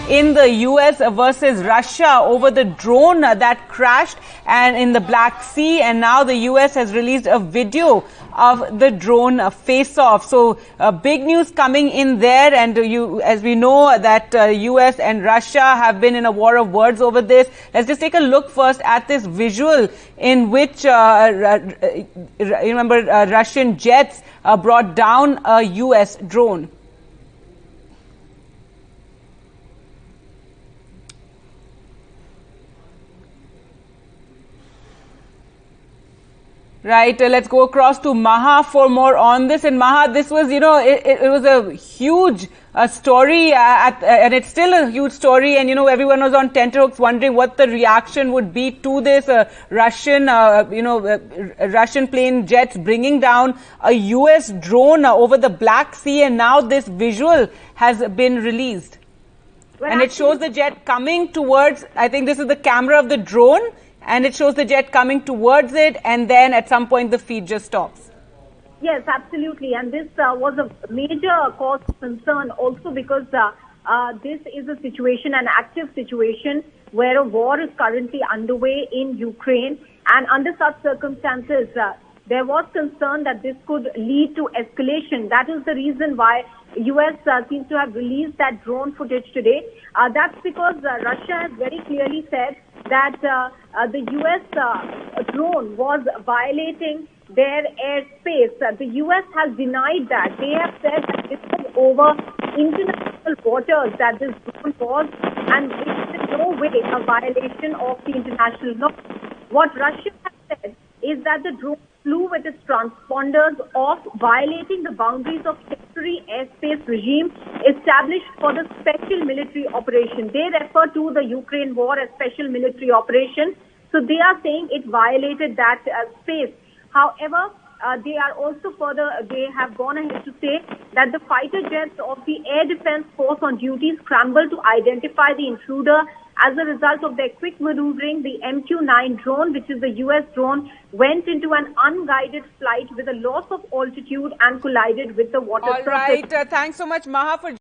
in the US versus Russia over the drone that crashed and in the Black Sea, and now the US has released a video of the drone face-off. So big news coming in there, and as we know that US and Russia have been in a war of words over this. Let's just take a look first at this visual in which remember Russian jets brought down a US drone. Right, let's go across to Maha for more on this. And Maha, this was, it was a huge story, and it's still a huge story. And, everyone was on tenterhooks wondering what the reaction would be to this Russian plane jets bringing down a US drone over the Black Sea. And now this visual has been released. Well, and it shows the jet coming towards, I think this is the camera of the drone. And it shows the jet coming towards it, and then at some point the feed just stops. Yes, absolutely. And this was a major cause of concern also because this is a situation, an active situation, where a war is currently underway in Ukraine. And under such circumstances, there was concern that this could lead to escalation. That is the reason why US seems to have released that drone footage today. That's because Russia has very clearly said that the US drone was violating their airspace. The US has denied that. They have said that it was over international waters that this drone was, and it is in no way a violation of the international law. What Russia has said is that the drone flew with its transponders off, violating the boundaries of temporary airspace regime established for the special military operation. They refer to the Ukraine war as special military operation. So they are saying it violated that space. However, they are also they have gone ahead to say that the fighter jets of the Air Defense Force on duty scrambled to identify the intruder. As a result of their quick maneuvering, the MQ-9 drone, which is the US drone, went into an unguided flight with a loss of altitude and collided with the water surface. All right. Thanks so much, Maha, for